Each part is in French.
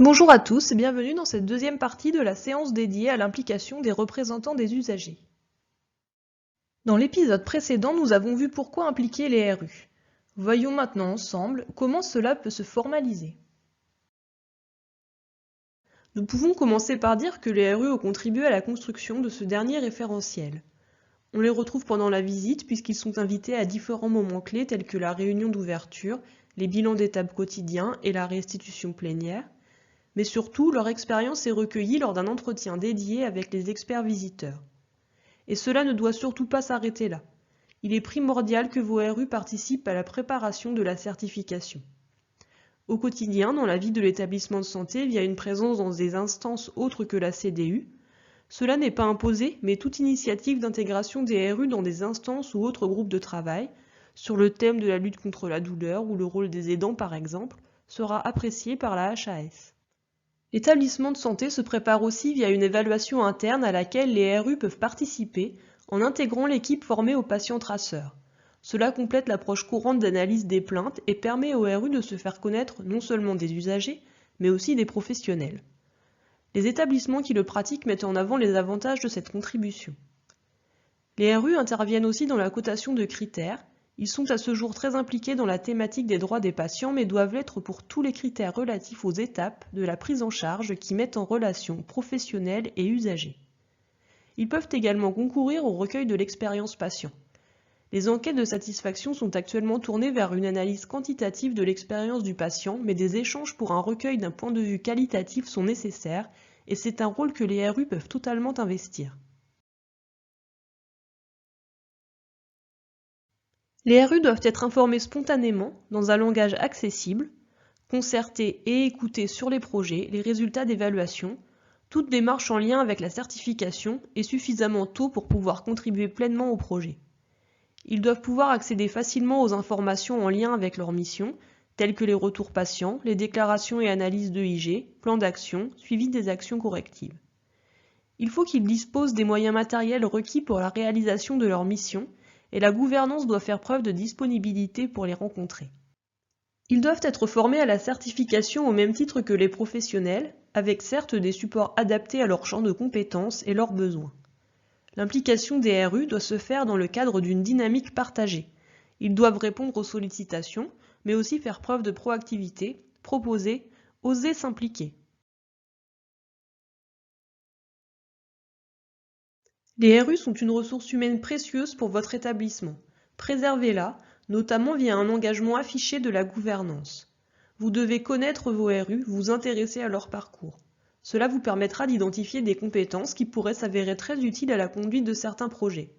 Bonjour à tous et bienvenue dans cette deuxième partie de la séance dédiée à l'implication des représentants des usagers. Dans l'épisode précédent, nous avons vu pourquoi impliquer les RU. Voyons maintenant ensemble comment cela peut se formaliser. Nous pouvons commencer par dire que les RU ont contribué à la construction de ce dernier référentiel. On les retrouve pendant la visite puisqu'ils sont invités à différents moments clés tels que la réunion d'ouverture, les bilans d'étapes quotidiens et la restitution plénière. Mais surtout, leur expérience est recueillie lors d'un entretien dédié avec les experts visiteurs. Et cela ne doit surtout pas s'arrêter là. Il est primordial que vos RU participent à la préparation de la certification. Au quotidien, dans la vie de l'établissement de santé, via une présence dans des instances autres que la CDU, cela n'est pas imposé, mais toute initiative d'intégration des RU dans des instances ou autres groupes de travail, sur le thème de la lutte contre la douleur ou le rôle des aidants par exemple, sera appréciée par la HAS. L'établissement de santé se prépare aussi via une évaluation interne à laquelle les RU peuvent participer en intégrant l'équipe formée aux patients traceurs. Cela complète l'approche courante d'analyse des plaintes et permet aux RU de se faire connaître non seulement des usagers, mais aussi des professionnels. Les établissements qui le pratiquent mettent en avant les avantages de cette contribution. Les RU interviennent aussi dans la cotation de critères. Ils sont à ce jour très impliqués dans la thématique des droits des patients, mais doivent l'être pour tous les critères relatifs aux étapes de la prise en charge qui mettent en relation professionnels et usagers. Ils peuvent également concourir au recueil de l'expérience patient. Les enquêtes de satisfaction sont actuellement tournées vers une analyse quantitative de l'expérience du patient, mais des échanges pour un recueil d'un point de vue qualitatif sont nécessaires, et c'est un rôle que les RU peuvent totalement investir. Les RU doivent être informés spontanément, dans un langage accessible, concerter et écouter sur les projets les résultats d'évaluation, toute démarche en lien avec la certification et suffisamment tôt pour pouvoir contribuer pleinement au projet. Ils doivent pouvoir accéder facilement aux informations en lien avec leur mission, telles que les retours patients, les déclarations et analyses d'EIG, plans d'action, suivi des actions correctives. Il faut qu'ils disposent des moyens matériels requis pour la réalisation de leur mission, et la gouvernance doit faire preuve de disponibilité pour les rencontrer. Ils doivent être formés à la certification au même titre que les professionnels, avec certes des supports adaptés à leur champ de compétences et leurs besoins. L'implication des RU doit se faire dans le cadre d'une dynamique partagée. Ils doivent répondre aux sollicitations, mais aussi faire preuve de proactivité, proposer, oser s'impliquer. Les RU sont une ressource humaine précieuse pour votre établissement. Préservez-la, notamment via un engagement affiché de la gouvernance. Vous devez connaître vos RU, vous intéresser à leur parcours. Cela vous permettra d'identifier des compétences qui pourraient s'avérer très utiles à la conduite de certains projets.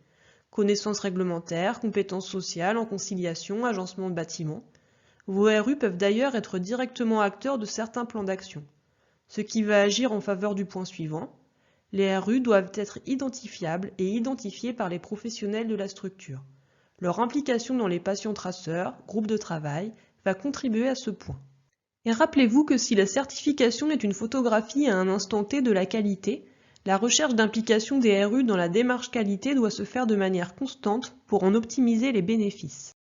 Connaissances réglementaires, compétences sociales, en conciliation, agencement de bâtiments. Vos RU peuvent d'ailleurs être directement acteurs de certains plans d'action, ce qui va agir en faveur du point suivant. Les RU doivent être identifiables et identifiés par les professionnels de la structure. Leur implication dans les patients traceurs, groupes de travail, va contribuer à ce point. Et rappelez-vous que si la certification est une photographie à un instant T de la qualité, la recherche d'implication des RU dans la démarche qualité doit se faire de manière constante pour en optimiser les bénéfices.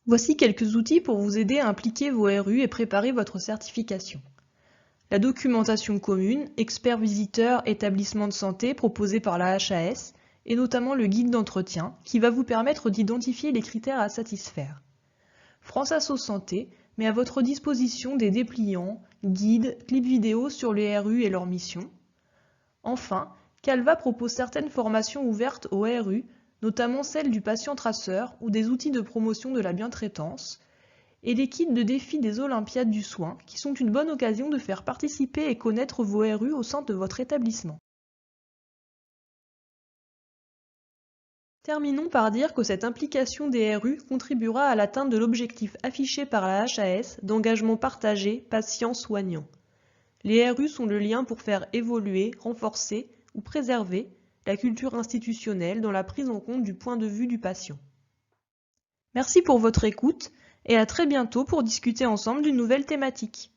Voici quelques outils pour vous aider à impliquer vos RU et préparer votre certification. La documentation commune, experts visiteurs, établissements de santé proposée par la HAS, et notamment le guide d'entretien, qui va vous permettre d'identifier les critères à satisfaire. France Asso Santé met à votre disposition des dépliants, guides, clips vidéo sur les RU et leurs missions. Enfin, Calva propose certaines formations ouvertes aux RU, notamment celle du patient traceur ou des outils de promotion de la bientraitance, et les kits de défi des Olympiades du soin, qui sont une bonne occasion de faire participer et connaître vos RU au sein de votre établissement. Terminons par dire que cette implication des RU contribuera à l'atteinte de l'objectif affiché par la HAS d'engagement partagé patient-soignant. Les RU sont le lien pour faire évoluer, renforcer ou préserver la culture institutionnelle dans la prise en compte du point de vue du patient. Merci pour votre écoute et à très bientôt pour discuter ensemble d'une nouvelle thématique.